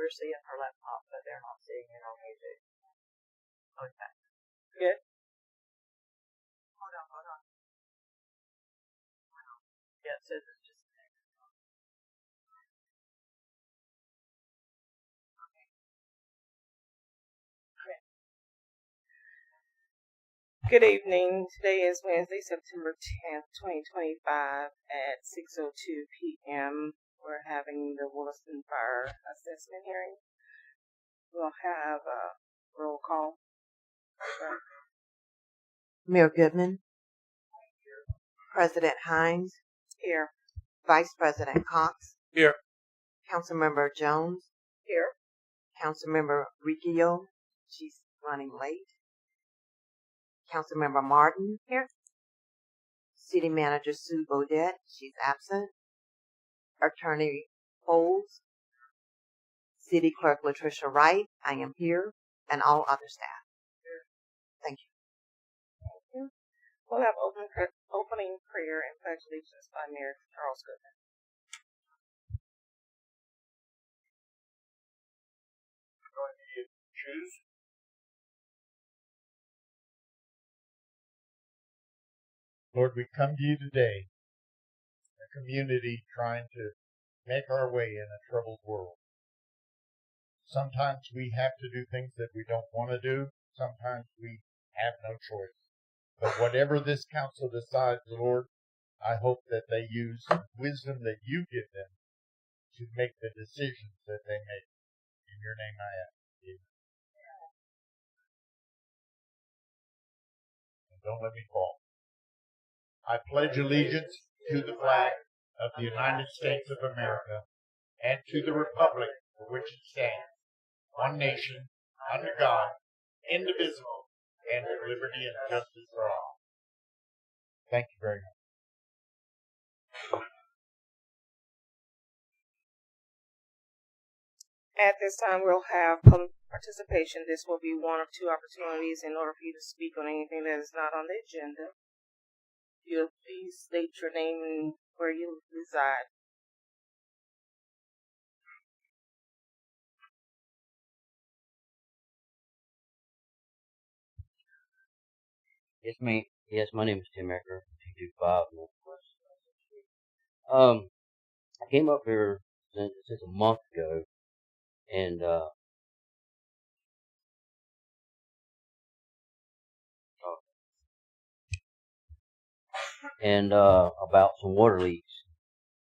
we're seeing her laptop, but they're not seeing it on YouTube. Okay. Good. Hold on. Yeah, it says it's just a name. Okay. Good evening. Today is Wednesday, September 10th, 2025 at 6:02 p.m. We're having the Williston Fire Assessment hearing. We'll have a roll call. Okay. Mayor Goodman, President Hinds, Here. Vice President Cox, Here. Councilmember Jones, Here. Councilmember Riccio, she's running late, Councilmember Martin, Here. City Manager Sue Beaudet, she's absent, Attorney Holes, City Clerk Latricia Wright, I am here, and all other staff. Thank you. We'll have opening prayer and pledge allegiance by Mayor Charles Goodman. Go ahead and choose. Lord, we come to you today, a community trying to make our way in a troubled world. Sometimes we have to do things that we don't want to do. Sometimes we have no choice. But whatever this council decides, Lord, I hope that they use the wisdom that you give them to make the decisions that they make. In your name I ask. Amen. And don't let me fall. I pledge allegiance to the flag of the United States of America and to the republic for which it stands, one nation, under God, indivisible, and with liberty and justice for all. Thank you very much. At this time, we'll have public participation. This will be one of two opportunities in order for you to speak on anything that is not on the agenda. You'll please state your name and where you reside. Yes, my name is Tim Ecker, 225 Northwest. I came up here since a month ago, and about some water leaks.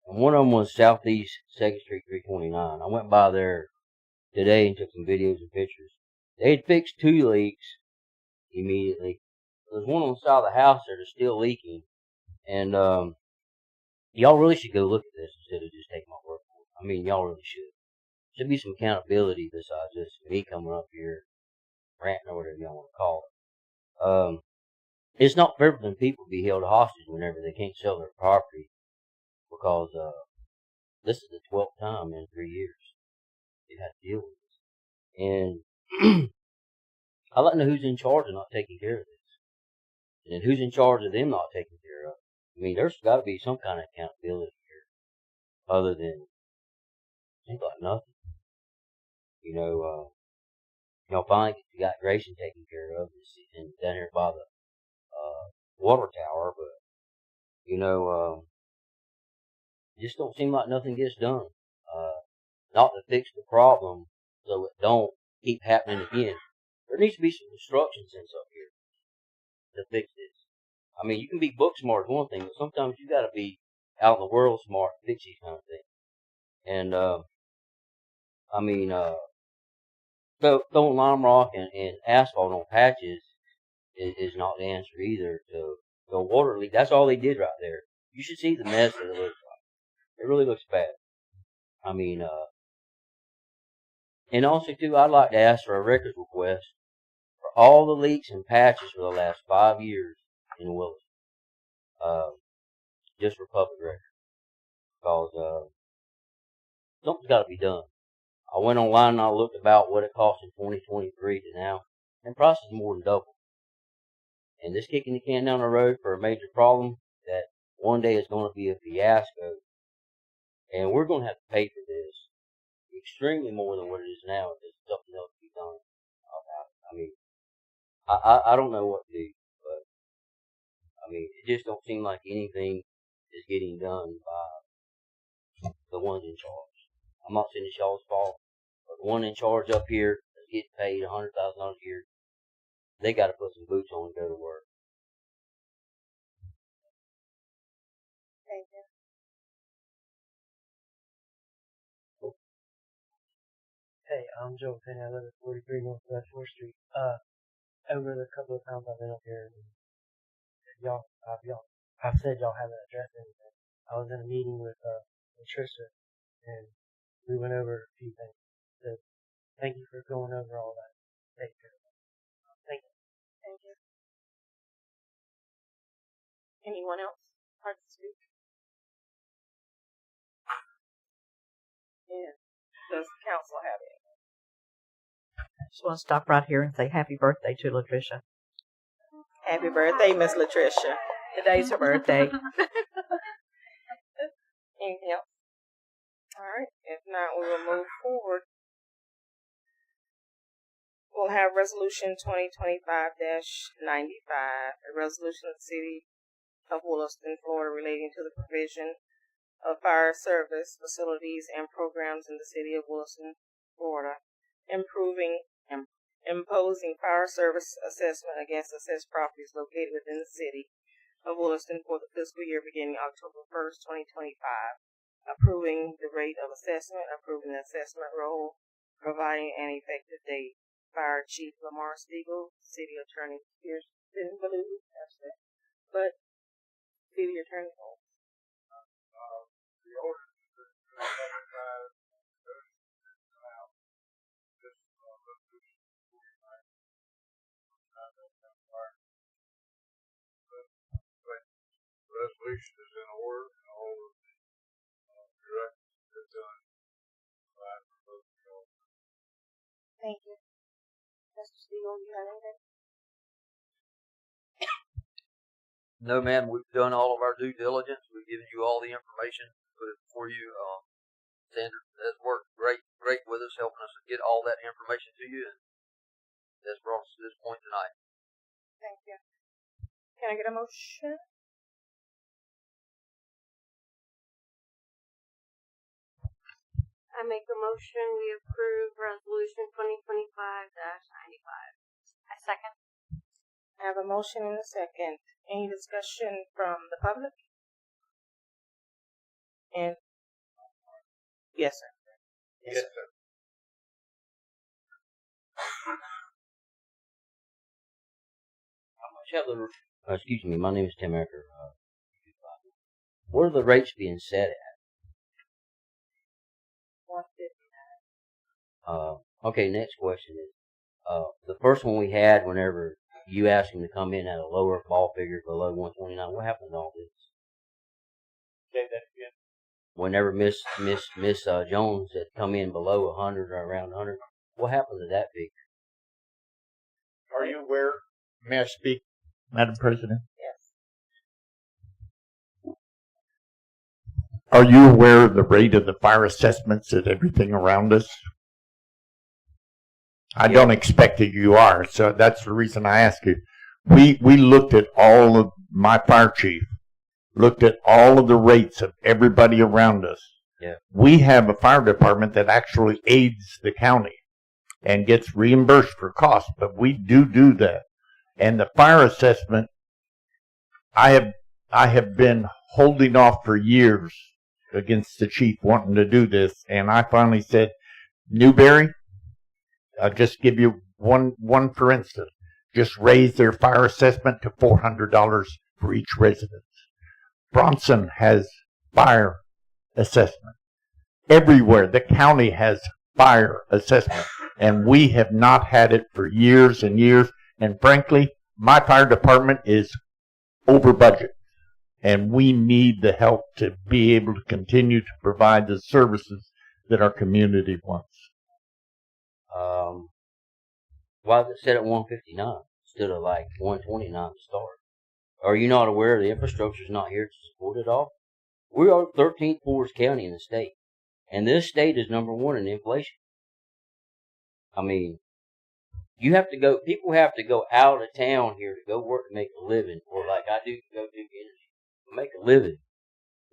And one of them was Southeast 2nd Street 329. I went by there today and took some videos and pictures. They had fixed 2 leaks immediately. There's one on the side of the house there that's still leaking. And y'all really should go look at this instead of just taking my word for it. I mean, y'all really should. Should be some accountability besides just me coming up here ranting or whatever y'all want to call it. It's not fair for them people to be held hostage whenever they can't sell their property, because this is the 12th time in 3 years they've had to deal with this. And I'd like to know who's in charge of not taking care of this. And then who's in charge of them not taking care of it. I mean, there's got to be some kind of accountability here, other than seems like nothing. Finally you got Grayson taken care of, and down here by the water tower, but it just don't seem like nothing gets done. Not to fix the problem so it don't keep happening again. There needs to be some construction sense up here to fix this. I mean, you can be book smart is one thing, but sometimes you got to be out in the world smart to fix these kind of things. And throwing lime rock and asphalt on patches is not the answer either to the water leak. That's all they did right there. You should see the mess that it looks like. It really looks bad. I mean, and also too, I'd like to ask for a records request for all the leaks and patches for the last 5 years in Williston. Just for public record. Because, something's got to be done. I went online and I looked about what it cost in 2023 to now, and prices more than double. And this kicking the can down the road for a major problem that one day is going to be a fiasco, and we're going to have to pay for this extremely more than what it is now. If there's something else to be done about it. I mean, I don't know what to do, but I mean, it just don't seem like anything is getting done by the ones in charge. I'm not saying it's y'all's fault, but the one in charge up here that's getting paid $100,000 a year, they got to put some boots on and go to work. Thank you. Hey, I'm Joe Penny. I live at 43 Northwest 4th Street. Over the couple of times I've been up here, I've said y'all haven't addressed anything. I was in a meeting with Latricia, and we went over a few things. So, thank you for going over all that. Take care. Thank you. Thank you. Anyone else like to speak? Yeah. Does the council have any? I just want to stop right here and say happy birthday to Latricia. Happy birthday, Miss Latricia. Today's her birthday. Anything else? All right. If not, we will move forward. We'll have Resolution 2025-95, a resolution of the City of Williston, Florida, relating to the provision of fire service facilities and programs in the City of Williston, Florida, imposing fire service assessment against assessed properties located within the City of Williston for the fiscal year beginning October 1st, 2025, approving the rate of assessment, approving the assessment roll, providing an effective date. Fire Chief Lamar Stiegel, City Attorney Kiersten, Ballou, but City Attorney Holmes. The ordinance that resolution is in order, and all of the directives are done. Thank you. Mr. Stiegel, you have anything? No, ma'am. We've done all of our due diligence. We've given you all the information, put it before you. Sandra has worked great with us, helping us get all that information to you, and that's brought us to this point tonight. Thank you. Can I get a motion? I make a motion we approve resolution 2025-95. I second. I have a motion and a second. Any discussion from the public? And yes, sir. Yes, sir. Excuse me, my name is Tim Ecker. What are the rates being set at? 159. Okay, next question is, the first one we had whenever you asked him to come in at a lower ball figure below 129, what happened to all this? Say that again. Whenever Miss Jones had come in below 100 or around 100, what happened to that figure? Are you aware? May I speak, Madam President? Yes. Are you aware of the rate of the fire assessments at everything around us? I don't expect that you are, so that's the reason I ask you. We looked at all of, my fire chief looked at all of the rates of everybody around us. Yeah. We have a fire department that actually aids the county and gets reimbursed for costs, but we do that. And the fire assessment, I have been holding off for years against the chief wanting to do this, and I finally said, Newberry, I'll just give you one for instance. Just raise their fire assessment to $400 for each resident. Bronson has fire assessment. Everywhere, the county has fire assessment, and we have not had it for years and years. And frankly, my fire department is over budget, and we need the help to be able to continue to provide the services that our community wants. Why is it set at 159 instead of like 129 to start? Are you not aware the infrastructure is not here to support it all? We are the 13th poorest county in the state, And this state is number one in inflation. I mean, people have to go out of town here to go work to make a living, or like I do, go do energy to make a living,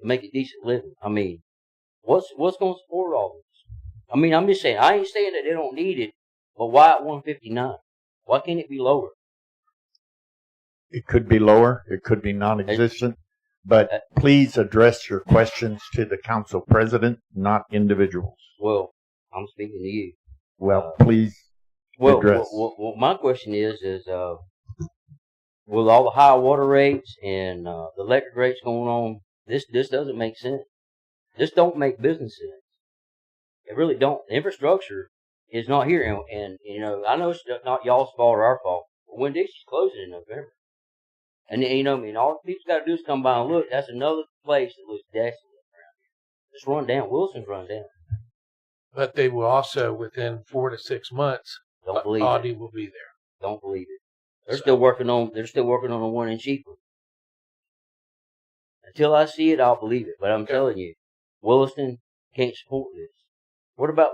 to make a decent living. I mean, what's going to support all this? I mean, I'm just saying, I ain't saying that they don't need it, but why at 159? Why can't it be lower? It could be lower. It could be non-existent. But please address your questions to the council president, not individuals. Well, I'm speaking to you. Well, please address. Well, my question is with all the high water rates and the electric rates going on, this doesn't make sense. This don't make business sense. It really don't. The infrastructure is not here, and you know, I know it's not y'all's fault or our fault, but Winn-Dixie's closing in November. And you know, I mean, all people's got to do is come by and look. That's another place that looks desolate around here. It's run down. Wilson's run down. But they will also, within 4 to 6 months, Don't believe Audi it. will be there. Don't believe it. They're still working on the one in cheaper. Until I see it, I'll believe it. But I'm telling you, Williston can't support this. What about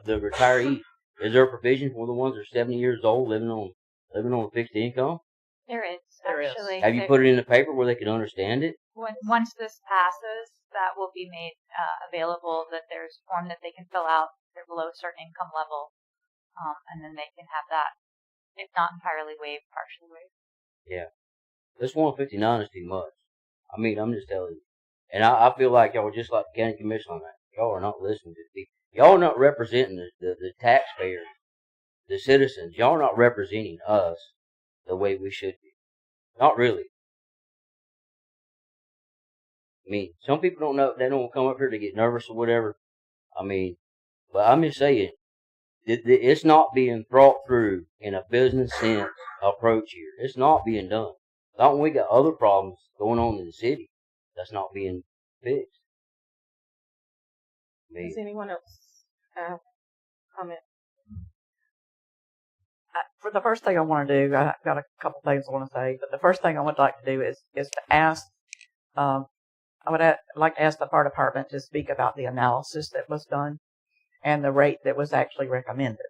the retirees? Is there a provision for the ones that are 70 years old living on a fixed income? There is, There is. actually. Have you put it in the paper where they can understand it? Once this passes, that will be made available, that there's a form that they can fill out. They're below a certain income level, and then they can have that, if not entirely waived, partially waived. Yeah. This 159 is too much. I mean, I'm just telling you. And I feel like y'all are just like the county commission on that. Y'all are not listening to people. Y'all are not representing the taxpayers, the citizens. Y'all are not representing us the way we should be. Not really. I mean, some people don't know, they don't come up here to get nervous or whatever. I mean, but I'm just saying, it's not being brought through in a business sense approach here. It's not being done. Not when we got other problems going on in the city that's not being fixed. I mean, Does anyone else comment? For the first thing I want to do, I got a couple things I want to say, but the first thing I would like to do is to ask, I would like to ask the fire department to speak about the analysis that was done and the rate that was actually recommended.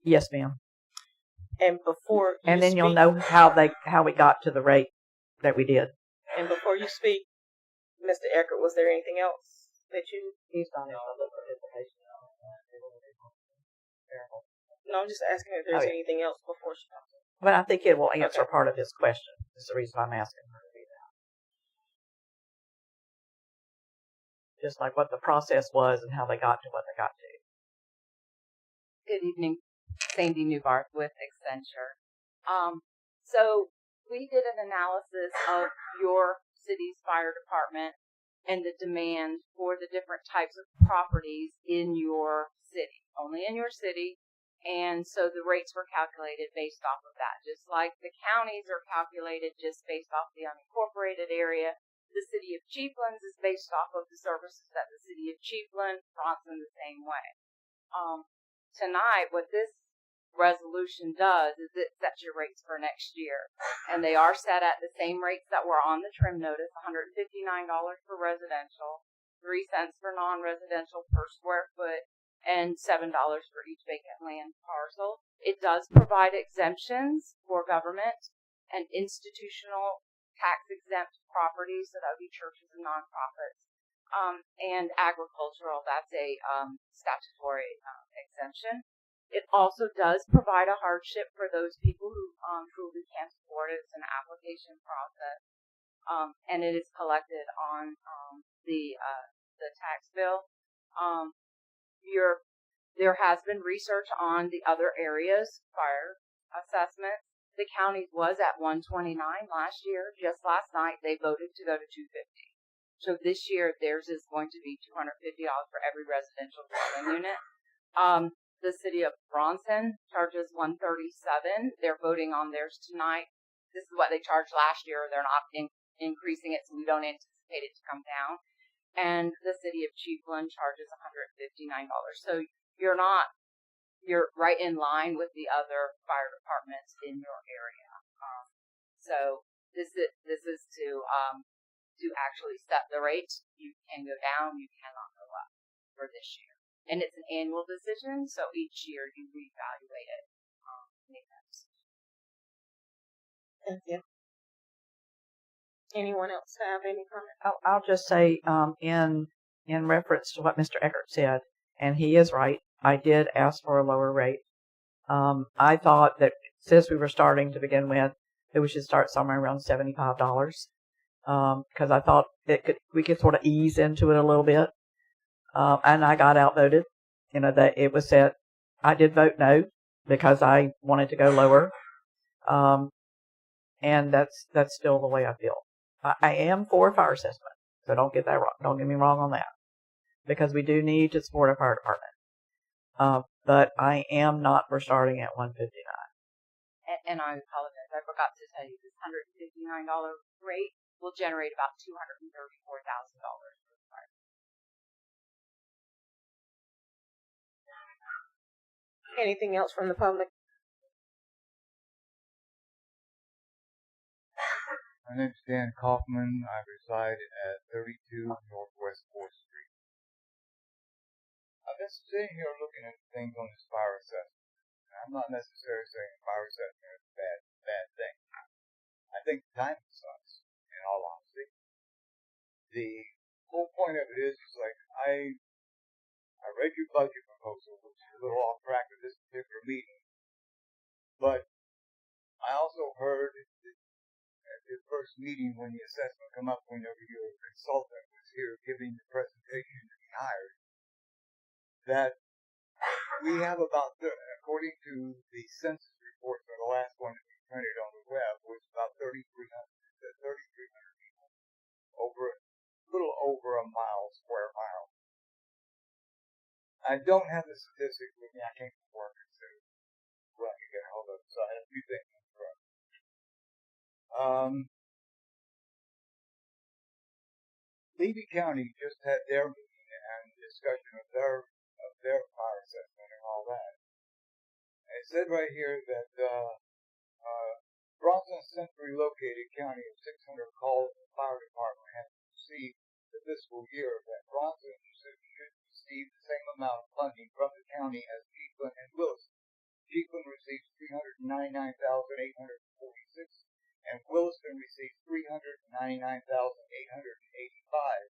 Yes, ma'am. And before you And then you'll speak- know how we got to the rate that we did. And before you speak, Mr. Eckert, was there anything else that you? He's not in public participation. No, I'm just asking if there's Oh, yeah. anything else before she comes. But I think it will answer Okay. part of his question. That's the reason I'm asking her to do that. Just like what the process was and how they got to what they got to. Good evening, Sandy Newbarth with Accenture. So we did an analysis of your city's fire department and the demand for the different types of properties in your city, only in your city. And so the rates were calculated based off of that. Just like the counties are calculated just based off the unincorporated area, the city of Chiefland is based off of the services that the city of Chiefland Bronson the same way. Tonight, what this resolution does is it sets your rates for next year. And they are set at the same rates that were on the trim notice, $159 for residential, 3 cents for non-residential per square foot, and $7 for each vacant land parcel. It does provide exemptions for government and institutional tax-exempt properties, so that would be churches and nonprofits, and agricultural. That's a statutory exemption. It also does provide a hardship for those people who truly can't afford it. It's an application process, and it is collected on the tax bill. There has been research on the other areas' fire assessments. The county was at 129 last year. Just last night, they voted to go to 250. So this year, theirs is going to be $250 for every residential dwelling unit. The city of Bronson charges $137. They're voting on theirs tonight. This is what they charged last year. They're not increasing it, so we don't anticipate it to come down. And the city of Chiefland charges $159. So you're right in line with the other fire departments in your area. So this is to to actually set the rates. You can go down, you cannot go up for this year. And it's an annual decision, so each year you reevaluate it. Make that decision. Thank you. Anyone else have any comment? I'll just say, in reference to what Mr. Eckert said, and he is right, I did ask for a lower rate. I thought that since we were starting to begin with, that we should start somewhere around $75. Because I thought we could sort of ease into it a little bit. And I got outvoted. You know, that it was said, I did vote no because I wanted to go lower. And that's still the way I feel. I am for a fire assessment, so don't get that wrong. Don't get me wrong on that, because we do need to support our fire department. But I am not for starting at $159. And I apologize, I forgot to tell you, this $159 rate will generate about $234,000 for the fire. Anything else from the public? My name is Dan Kaufman. I reside at 32 Northwest 4th Street. I've been sitting here looking at things on this fire assessment. I'm not necessarily saying fire assessment is a bad thing. I think the timing sucks, in all honesty. The whole point of it is like, I read your budget proposal, which is a little off track of this particular meeting. But I also heard at the first meeting when the assessment come up, whenever your consultant was here giving the presentation to be hired, that we have about, according to the census report for the last one that we printed on the web, was about 3,300 people, a little over a square mile. I don't have the statistics with me. I came from work, so I can get a hold of it. So I have a few things in front. Levy County just had their meeting and discussion of their fire assessment and all that. And it said right here that Bronson centrally located county of 600 calls the fire department has received the fiscal year, that Bronson should receive the same amount of funding from the county as Chiefland and Williston. Chiefland receives $399,846, and Williston receives $399,885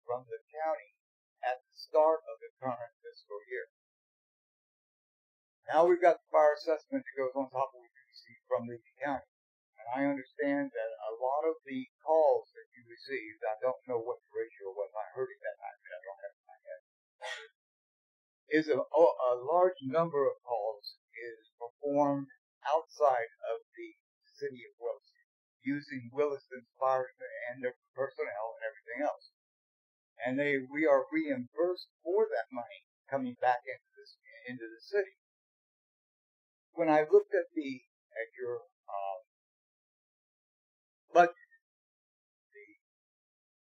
from the county at the start of the current fiscal year. Now we've got the fire assessment that goes on top of what you receive from Levy County. And I understand that a lot of the calls that you received, I don't know what the ratio was, I heard it that night, but I don't have it in my head, is a large number of calls is performed outside of the city of Williston, using Williston's fire and their personnel and everything else. And we are reimbursed for that money coming back into the city. When I looked at your budget,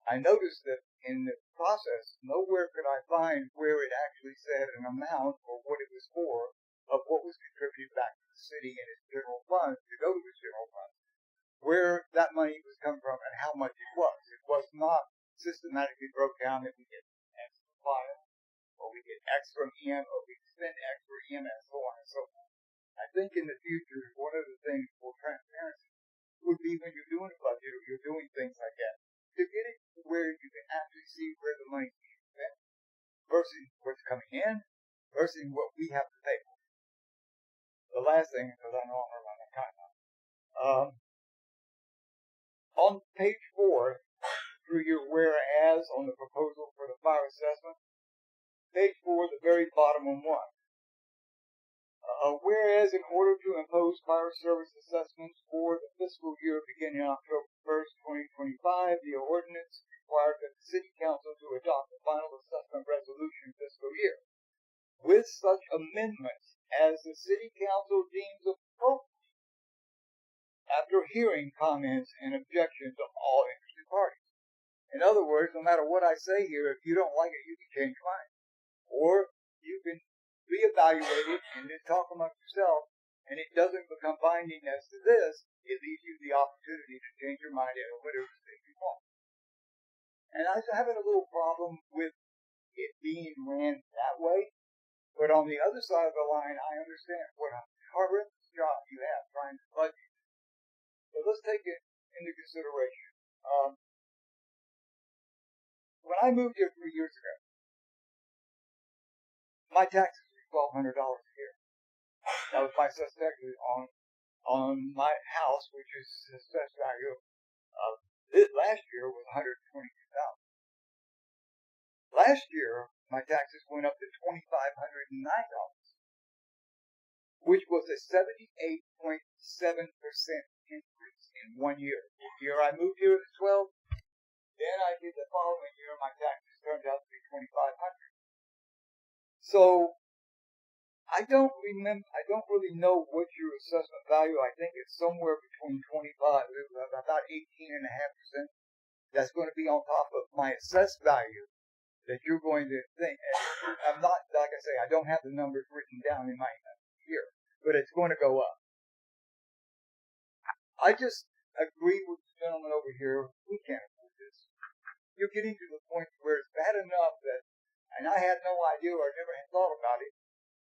I noticed that in the process, nowhere could I find where it actually said an amount or what it was for of what was contributed back to the city and its general fund to go to its general fund, where that money was coming from and how much it was. It was not systematically broke down that we get X from fire, or we get X from EM, or we spend X for EM, and so on and so forth. I think in the future, one of the things for transparency would be when you're doing a budget or you're doing things like that, to get it to where you can actually see where the money's being spent versus what's coming in versus what we have to pay for. The last thing, because I know I'm running out of time now. On page 4, through your whereas on the proposal for the fire assessment, page 4, the very bottom of 1. Whereas in order to impose fire service assessments for the fiscal year beginning October 1st, 2025, the ordinance required that the City Council to adopt the final assessment resolution fiscal year, with such amendments as the City Council deems appropriate after hearing comments and objections of all interested parties. In other words, no matter what I say here, if you don't like it, you can change your mind. Or you can reevaluate it and then talk amongst yourself, and it doesn't become binding as to this, it leaves you the opportunity to change your mind and whatever state you want. And I was having a little problem with it being ran that way. But on the other side of the line, I understand what a horrendous job you have trying to budget. So let's take it into consideration. When I moved here 3 years ago, my taxes were $1,200 a year. That was my assessed taxes on my house, which is assessed value of last year was $122,000. Last year, my taxes went up to $2,509, which was a 78.7% increase in 1 year. The year I moved here at 12, then I did the following year, my taxes turned out to be $2,500. So I don't really know what your assessment value. I think it's somewhere between 25, about 18.5%. That's going to be on top of my assessed value that you're going to think. I'm not, like I say, I don't have the numbers written down in my here, but it's going to go up. I just agree with the gentleman over here. We can't afford this. You're getting to the point where it's bad enough that, and I had no idea or never had thought about it,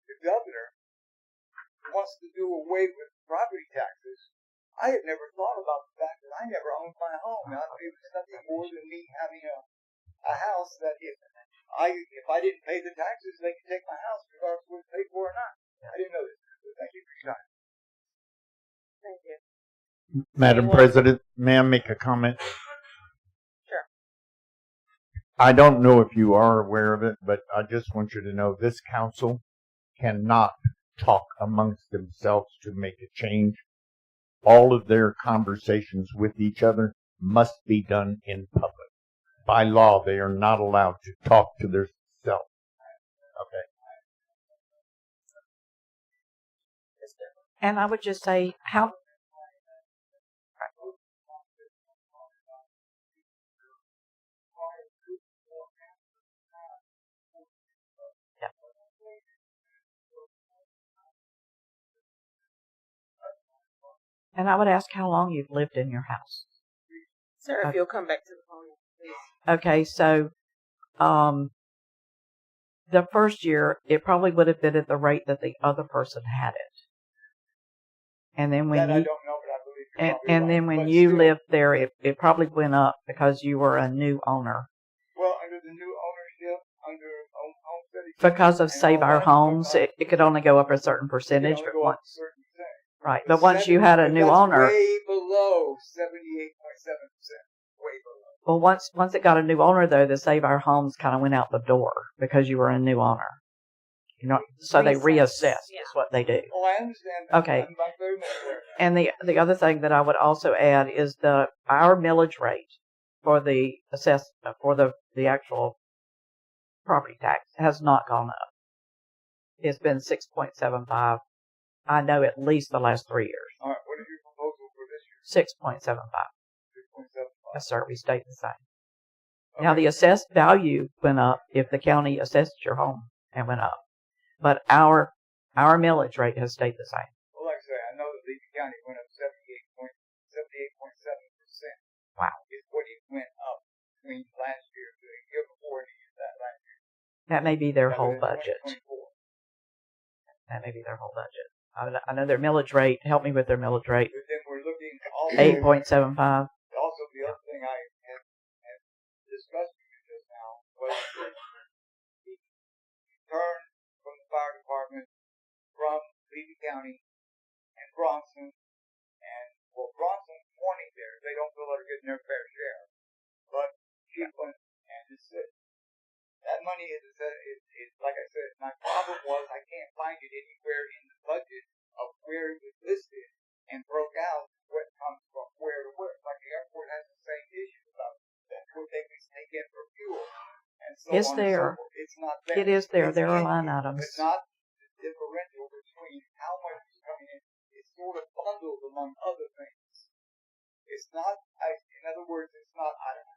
the governor wants to do away with property taxes. I had never thought about the fact that I never owned my home. Now, it was nothing more than me having a house that if I didn't pay the taxes, they could take my house regardless of whether it's paid for or not. I didn't know this. So thank you for your time. Thank you. Madam President, may I make a comment? Sure. I don't know if you are aware of it, but I just want you to know this council cannot talk amongst themselves to make a change. All of their conversations with each other must be done in public. By law, they are not allowed to talk to themselves. Okay. And I would just say, how. Yeah. And I would ask how long you've lived in your house. Sir, if you'll come back to the phone, please. Okay, so the first year, it probably would have been at the rate that the other person had it. And then when That I you, don't know, but I believe you're probably and right. then when But you still, lived there, it probably went up because you were a new owner. well, under the new ownership, under homestead exemption, Because of and Save all Our that, Homes, because it could only go up a certain it can percentage. only But go up once, a certain percentage. right, but once you had a new That's owner, way below 78.7%. Way below. well, once it got a new owner, though, the Save Our Homes kind of went out the door because you were a new owner. You know, so they reassess. Yeah. Is what they do. Oh, I understand that. Okay. I'm very much aware. And the other thing that I would also add is our millage rate for the the actual property tax has not gone up. It's been 6.75. I know at least the last 3 years. All right, what is your proposal for this year? 6.75. 6.75. Yes, sir. We stayed the same. Okay. Now the assessed value went up if the county assessed your home and went up, but our millage rate has stayed the same. Well, like I say, I know that Levy County went up 78.7%. Wow. Is what it went up between last year to the year before and that last year. That may be their That whole was in budget. 2024. That may be their whole budget. I know their millage rate. Help me with their millage rate. But then we're looking also 8.75. Also, the other thing I had discussed with you just now was the return from the fire department from Levy County and Bronson, and well, Bronson's 20 there. They don't feel they're getting their fair share, but Chiefland and the city. That money is like I said. My problem was I can't find it anywhere in the budget of where it was listed and broke out what comes from where to where. Like the airport has the same issue about that what they can take in for fuel and so It's on there. and so forth. It's not there. It is there. It's There are in line here, items. but not the differential between how much is coming in. It's sort of bundled among other things. It's not. In other words, it's not itemized.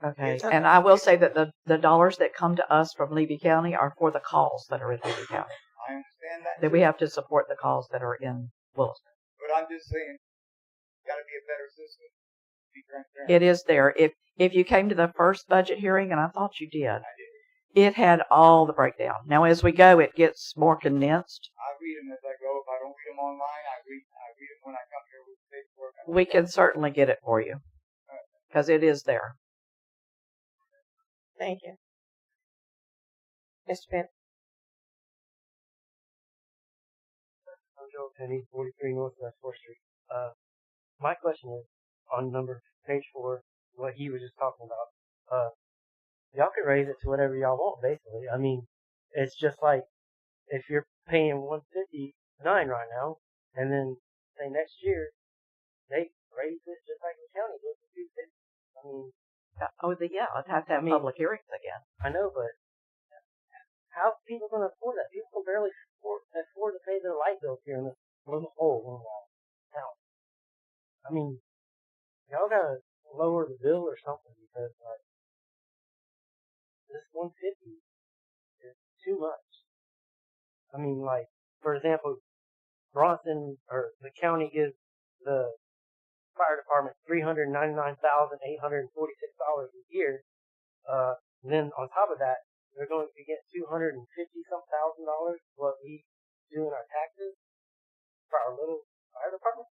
Okay. And I will say that the dollars that come to us from Levy County are for the calls that are in Levy County. I understand that. That we have to support the calls that are in Williston. But I'm just saying, got to be a better system. be transparent. It is there. If you came to the first budget hearing, and I thought you did, it had all the breakdown. Now, as we go, it gets more condensed. I read them as I go. If I don't read them online, I read them when I come here with the paperwork. We can certainly get it for you because it is there. Thank you. Mr. Penn? I'm Joe Penny, 43 Northwest 4th Street. My question is on page 4, what he was just talking about. Y'all can raise it to whatever y'all want, basically. I mean, it's just like if you're paying $159 right now, and then say next year they raise it just like the county did to $250. I mean, I'd have to have public hearings again. I know, but how are people going to afford that? People can barely afford to pay their light bills here in this little hole in the town. I mean, y'all gotta lower the bill or something because like this $150 is too much. I mean, like for example, Bronson or the county gives the fire department $399,846 a year. Then on top of that, they're going to get $250-some thousand what we do in our taxes for our little fire department.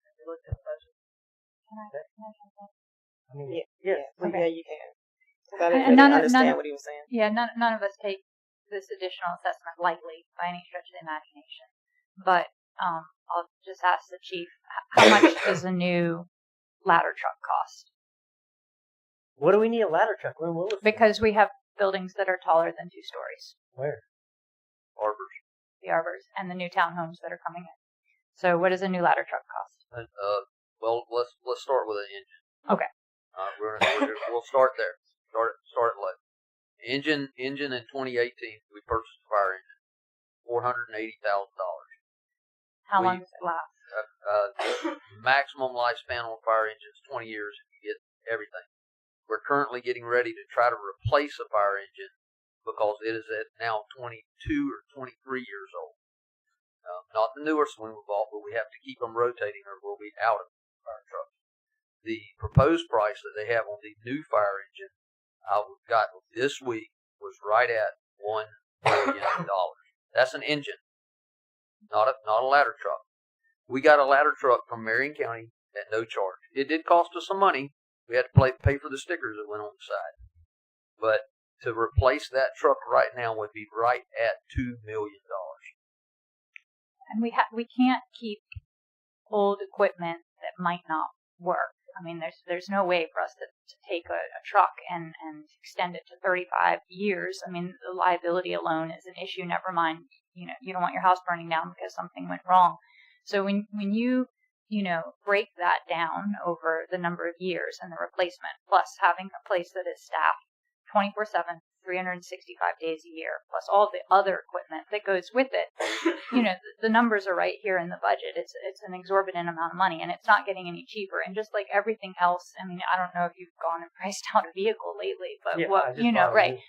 Have you looked at the budget? Can I I mean, Yeah, Okay. yeah, you can. 'Cause I didn't And really none understand of- what he was saying. Yeah, none of us take this additional assessment lightly by any stretch of the imagination. But I'll just ask the chief, how much does a new ladder truck cost? What do we need a ladder truck? We're in Williston. Because we have buildings that are taller than 2 stories. Where? Arbors. The arbors and the new townhomes that are coming in. So what does a new ladder truck cost? Well, let's start with an engine. Okay. We'll start there. Start low. Engine in 2018, we purchased a fire engine, $480,000. How long does it last? Maximum lifespan on fire engines 20 years if you get everything. We're currently getting ready to try to replace a fire engine because it is at now 22 or 23 years old. Not the newest one we bought, but we have to keep them rotating or we'll be out of fire trucks. The proposed price that they have on the new fire engine I got this week was right at $1 million. That's an engine, not a ladder truck. We got a ladder truck from Marion County at no charge. It did cost us some money. We had to pay for the stickers that went on the side. But to replace that truck right now would be right at $2 million. And we can't keep old equipment that might not work. I mean, there's no way for us to take a truck and extend it to 35 years. I mean, the liability alone is an issue. Never mind, you don't want your house burning down because something went wrong. So when you break that down over the number of years and the replacement, plus having a place that is staffed 24/7, 365 days a year, plus all the other equipment that goes with it, the numbers are right here in the budget. It's an exorbitant amount of money, and it's not getting any cheaper. And just like everything else, I mean, I don't know if you've gone and priced out a vehicle lately, but right.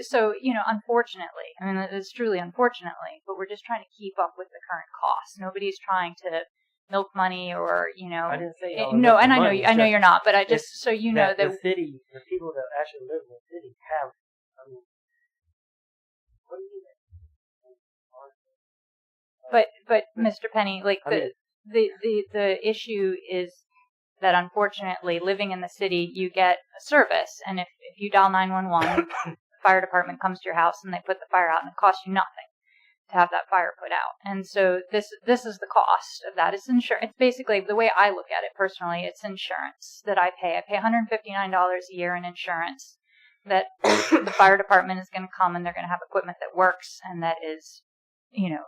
So, unfortunately, I mean, it's truly unfortunately, but we're just trying to keep up with the current costs. Nobody's trying to milk money or, I didn't say no, and I know you're not, but I just, so you know that the city, the people that actually live in the city have, I mean, what do you mean? But Mr. Penny, like the issue is that unfortunately living in the city, you get a service, and if you dial 911, the fire department comes to your house and they put the fire out, and it costs you nothing to have that fire put out. And so this is the cost of that. It's insurance. It's basically, the way I look at it personally, it's insurance that I pay. I pay $159 a year in insurance that the fire department is going to come and they're going to have equipment that works and that is, in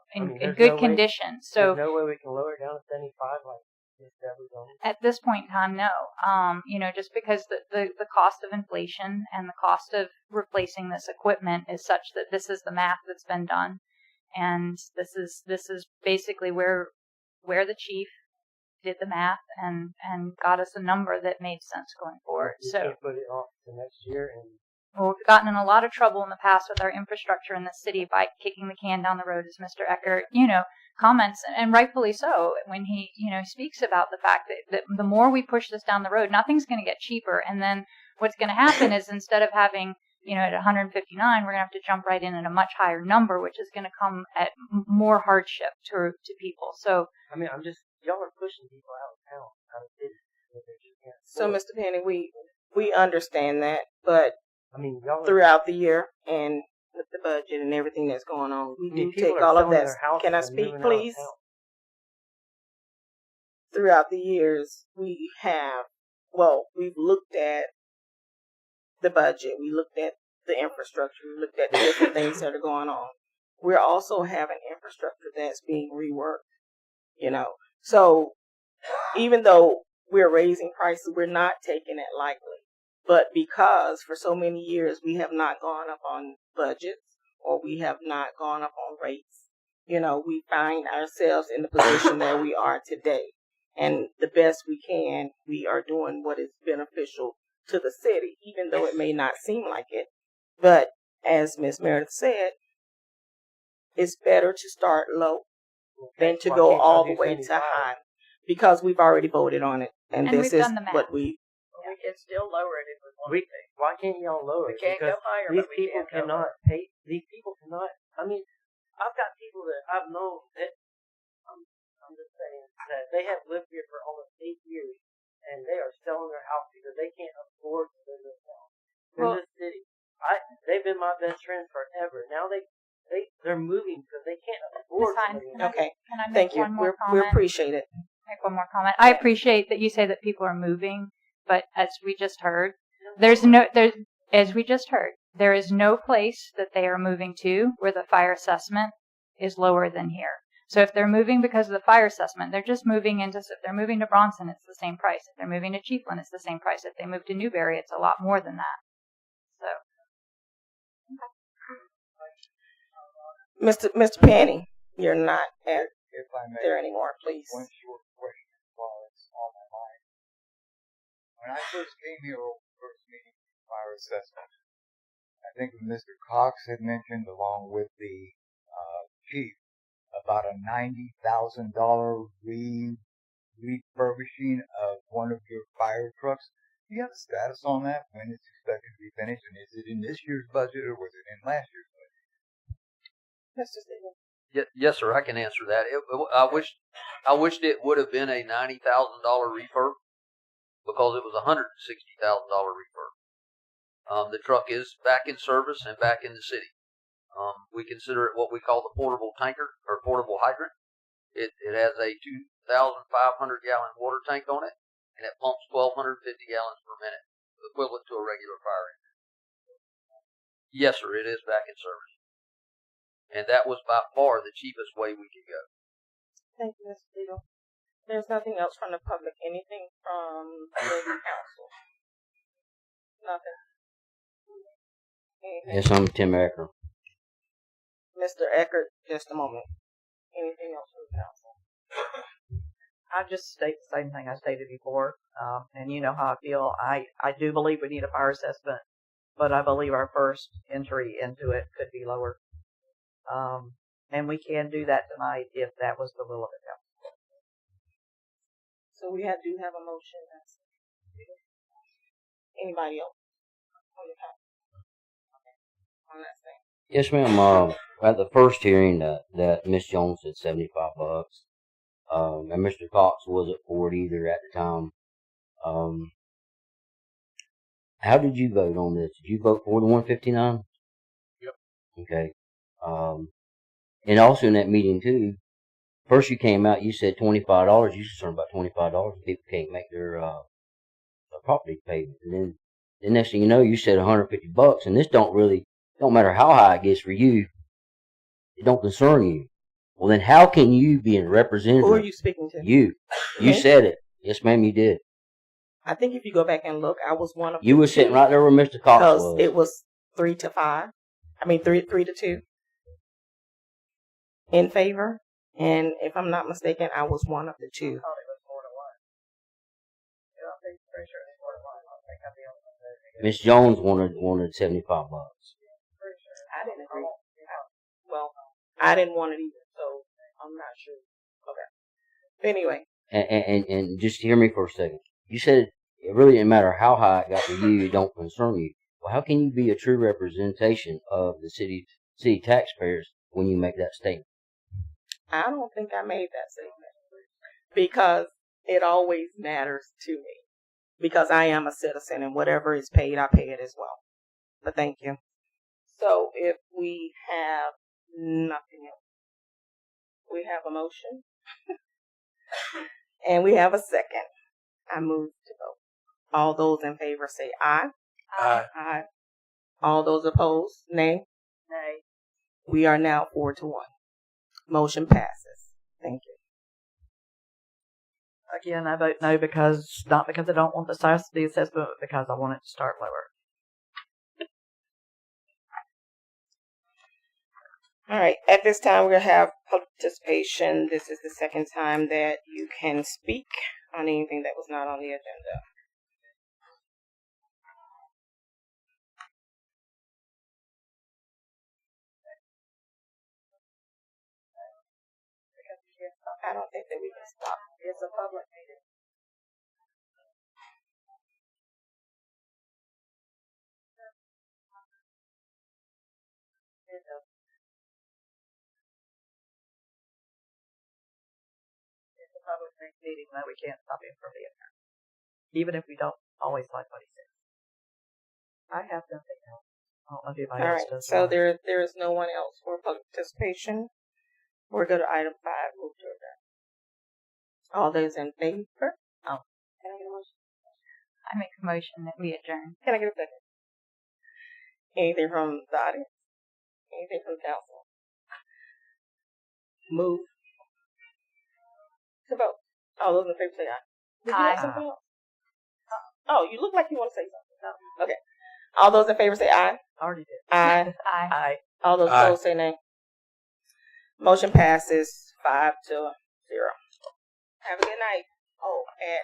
good condition. So there's no way we can lower it down to 75 like Ms. Debra done. At this point in time, no. Just because the cost of inflation and the cost of replacing this equipment is such that this is the math that's been done. And this is basically where the chief did the math and got us a number that made sense going forward. You So can't put it off to next year and Well, we've gotten in a lot of trouble in the past with our infrastructure in the city by kicking the can down the road, as Mr. Eckert, comments, and rightfully so, when he, speaks about the fact that the more we push this down the road, nothing's going to get cheaper. And then what's going to happen is instead of having, at 159, we're going to have to jump right in at a much higher number, which is going to come at more hardship to people. So, I mean, y'all are pushing people out of town, out of cities. So, Mr. Penny, we understand that, but I mean, y'all throughout the year and with the budget and everything that's going on, we do people take are all of selling that. their houses Can I and speak, moving out of please? town. Throughout the years, we've looked at the budget, we looked at the infrastructure, we looked at the different things that are going on. We're also having infrastructure that's being reworked, So even though we're raising prices, we're not taking it lightly. But because for so many years we have not gone up on budgets or we have not gone up on rates, we find ourselves in the position that we are today. And the best we can, we are doing what is beneficial to the city, even though it may not seem like it. But as Ms. Meredith said, it's better to start low than to go all the way to high, because we've already voted on it. And this is what we can still lower it if we want to. Why can't y'all lower it? We can't go higher, These but we people can't go cannot lower. pay. These people cannot. I mean, I've got people that I've known that I'm just saying that they have lived here for almost 8 years, and they are selling their house because they can't afford to live in this town, in this city. They've been my best friends forever. Now they're moving because they can't afford to live in this. Okay. Can I Thank make you. one more We comment? appreciate it. Make one more comment. I appreciate that you say that people are moving, but as we just heard, there is no place that they are moving to where the fire assessment is lower than here. So if they're moving because of the fire assessment, they're just moving if they're moving to Bronson, it's the same price. If they're moving to Chiefland, it's the same price. If they move to Newberry, it's a lot more than that. So. Mr. Penny, you're not there anymore, please. One short question while it's on my mind. When I first came here, first meeting fire assessment, I think Mr. Cox had mentioned, along with the chief, about a $90,000 refurbishing of one of your fire trucks. Do you have a status on that? When it's expected to be finished? And is it in this year's budget or was it in last year's budget? Mr. Stevens. Yes, sir. I can answer that. I wished it would have been a $90,000 refurb because it was a $160,000 refurb. The truck is back in service and back in the city. We consider it what we call the portable tanker or portable hydrant. It has a 2,500 gallon water tank on it, and it pumps 1,250 gallons per minute, equivalent to a regular fire engine. Yes, sir. It is back in service. And that was by far the cheapest way we could go. Thank you, Mr. Tito. There's nothing else from the public. Anything from the council? Nothing. Anything? Yes, I'm Tim Ecker. Mr. Eckert, just a moment. Anything else from the council? I just state the same thing I stated before, and you know how I feel. I do believe we need a fire assessment, but I believe our first entry into it could be lower. And we can do that tonight if that was the will of the council. So we do have a motion. Anybody else on the council? Okay. One last thing. Yes, ma'am. At the first hearing, that Miss Jones said $75, and Mr. Cox wasn't for it either at the time. How did you vote on this? Did you vote for the 159? Yep. Okay. And also in that meeting too, first you came out, you said $25. You concerned about $25. People can't make their property payment. And then the next thing you know, you said $150, and this don't matter how high it gets for you. It don't concern you. Well, then how can you be a representative? Who are you speaking to? You said it. Yes, ma'am, you did. I think if you go back and look, I was one of you were sitting right there where Mr. Cox was. It was 3 to 5. I mean, 3 to 2 in favor. And if I'm not mistaken, I was one of the two. Miss Jones wanted $75. I didn't agree. Well, I didn't want it either, so I'm not sure. Okay. Anyway. And just hear me for a second. You said it really didn't matter how high it got to you, it don't concern you. Well, how can you be a true representation of the city taxpayers when you make that statement? I don't think I made that statement because it always matters to me because I am a citizen and whatever is paid, I pay it as well. But thank you. So if we have nothing else, we have a motion and we have a second. I move to vote. All those in favor say aye. Aye. Aye. All those opposed, nay. Nay. We are now 4-1. Motion passes. Thank you. Again, I vote no because, not because I don't want the size of the assessment, but because I want it to start lower. All right. At this time, we're going to have public participation. This is the second time that you can speak on anything that was not on the agenda. I don't think that we can stop. It's a public meeting. It's a public meeting that we can't stop him from being there, even if we don't always like what he says. I have nothing else. I don't know if anybody All else right. does. So there is no one else for public participation. We'll go to item 5. Move to adjourn. All those in favor? Oh. Can I get a motion? I make a motion that we adjourn. Can I get a second? Anything from the audience? Anything from the council? Move to vote. All those in favor say aye. Did you Aye. have something else? Oh, you look like you want to say something. No. Okay. All those in favor say aye. I already did. Aye. Aye. Aye. All those Aye. opposed say nay. Motion passes 5-0. Have a good night. Oh, at